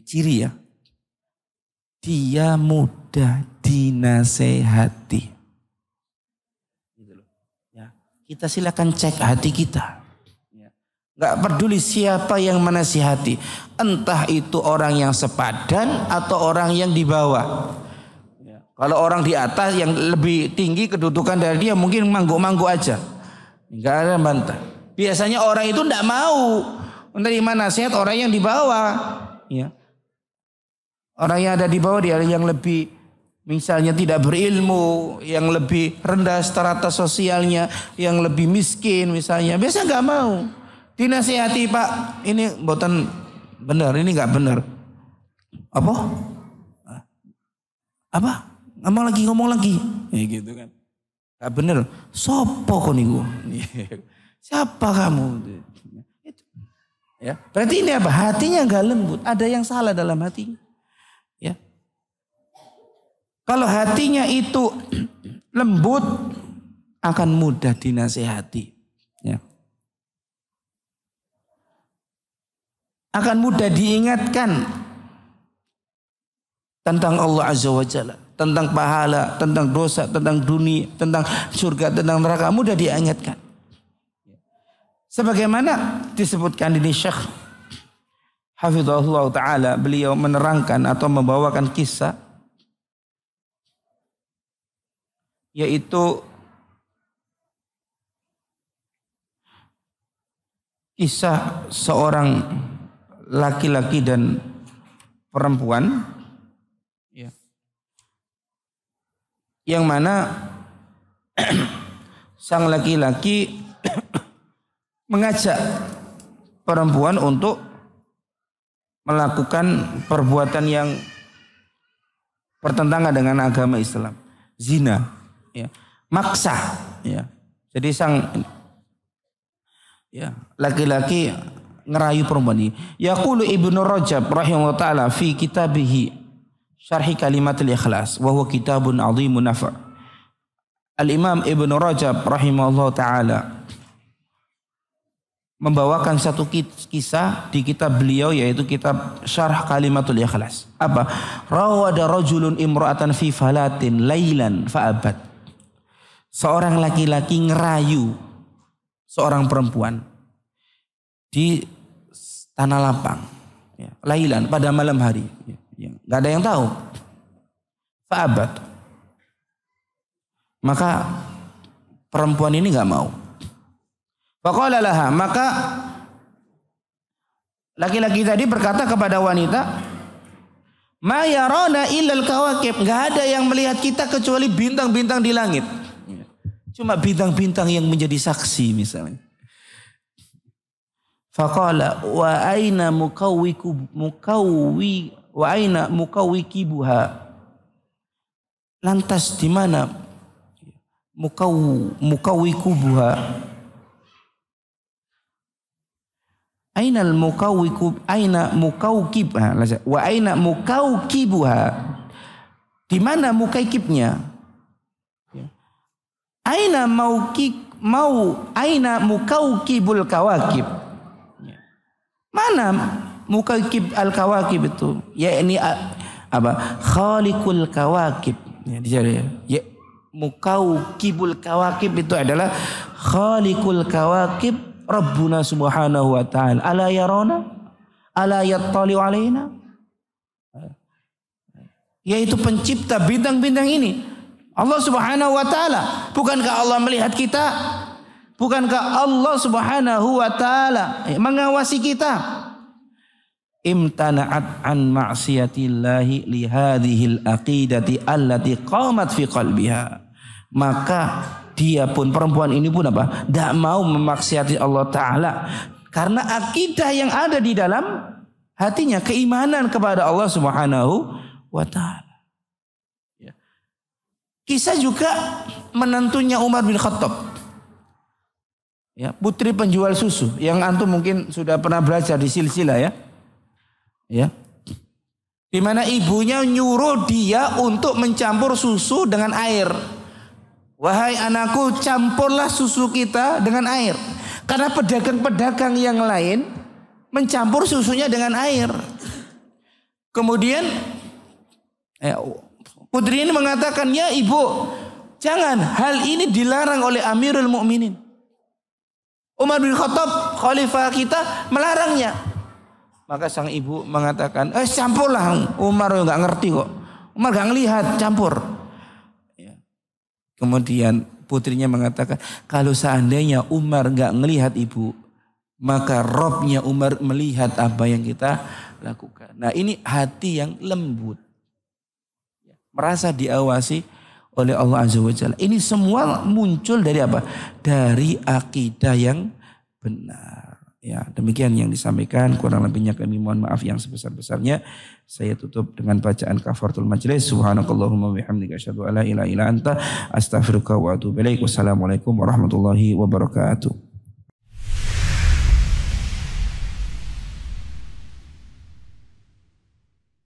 ciri, ya, dia mudah dinasehati. Ya, kita silakan cek hati kita. Gak peduli siapa yang menasihati, entah itu orang yang sepadan atau orang yang di bawah. Kalau orang di atas yang lebih tinggi kedudukan dari dia mungkin mangguk-mangguk aja, nggak ada bantah. Biasanya orang itu tidak mau menerima nasihat orang yang di bawah. Ya. Orang yang ada di bawah dia yang lebih, misalnya tidak berilmu, yang lebih rendah strata sosialnya, yang lebih miskin misalnya, biasa nggak mau dinasihati. Pak, ini mboten benar, ini nggak benar. Apa? Ngomong lagi, ya gitu kan. Gak bener. Sopo kok niku? Siapa kamu? Ya, berarti ini apa? Hatinya nggak lembut. Ada yang salah dalam hatinya. Ya. Kalau hatinya itu lembut, akan mudah dinasehati. Ya. Akan mudah diingatkan tentang Allah Azza wa Jalla, tentang pahala, tentang dosa, tentang dunia, tentang surga, tentang neraka, mudah diingatkan. Sebagaimana disebutkan di Syekh Hafizahullah Ta'ala, beliau menerangkan atau membawakan kisah, yaitu kisah seorang laki-laki dan perempuan, ya, yang mana sang laki-laki mengajak perempuan untuk melakukan perbuatan yang bertentangan dengan agama Islam. Zina, ya. Maksa, ya. Jadi laki-laki ngerayu perempuan ini. Yaqulu Ibnu Rajab rahimahullah taala fi kitabihi Syarhi Kalimatul Ikhlas wa huwa kitabun 'azimun nafa'. Al-Imam Ibnu Rajab rahimahullah taala membawakan satu kisah di kitab beliau, yaitu kitab Syarh Kalimatul Ikhlas. Apa? Rawada rajulun imra'atan fi falatin lailan fa'abat. Seorang laki-laki ngerayu seorang perempuan di tanah lapang, ya, lailan, pada malam hari, ya, nggak ada yang tahu. Fa'abat. Maka perempuan ini nggak mau. Faqala laha, maka laki-laki tadi berkata kepada wanita, ma yarana illal kawakib, enggak ada yang melihat kita kecuali bintang-bintang di langit. Cuma bintang-bintang yang menjadi saksi misalnya. Faqala wa aina mukawwikibuha. Lantas di mana mukawwikubuha? Aina mukawkibha wa aina mukawkibuha, di mana mukaikibnya? Aina mukawkibul kawakib, mana mukaikib al kawakib itu? Ya ini apa? Khaliqul kawakib. Ya, mukawkibul kawakib itu adalah khaliqul kawakib Rabbuna subhanahu wa ta'ala. Ala yarona? Ala yattali'u alaina? Yaitu pencipta bintang-bintang ini. Allah subhanahu wa ta'ala. Bukankah Allah melihat kita? Bukankah Allah subhanahu wa ta'ala mengawasi kita? Imtana'at an ma'siyatillahi lihadihil aqidati allati qamat fi qalbiha. Maka dia pun, perempuan ini pun apa? Tidak mau memaksiati Allah Ta'ala. Karena akidah yang ada di dalam hatinya. Keimanan kepada Allah Subhanahu wa Ta'ala. Ya. Kisah juga menantunya Umar bin Khattab. Ya, putri penjual susu. Yang antum mungkin sudah pernah belajar di silsilah ya. Ya. Di mana ibunya nyuruh dia untuk mencampur susu dengan air. Wahai anakku, campurlah susu kita dengan air. Karena pedagang-pedagang yang lain mencampur susunya dengan air. Kemudian putri ini mengatakan, ya ibu, jangan, hal ini dilarang oleh Amirul Mukminin. Umar bin Khattab, khalifah kita, melarangnya. Maka sang ibu mengatakan, campurlah. Umar nggak ngerti kok. Umar nggak ngelihat, campur. Kemudian putrinya mengatakan, kalau seandainya Umar nggak ngelihat ibu, maka Robnya Umar melihat apa yang kita lakukan. Nah ini hati yang lembut, merasa diawasi oleh Allah Azza wa Jalla. Ini semua muncul dari apa? Dari akidah yang benar. Ya, demikian yang disampaikan, kurang lebihnya kami mohon maaf yang sebesar-besarnya. Saya tutup dengan bacaan kafaratul majlis. Subhanakallahumma bihamdika asyhadu an la ilaha illa anta astaghfiruka wa atubu ilaik. Wassalamualaikum warahmatullahi wabarakatuh.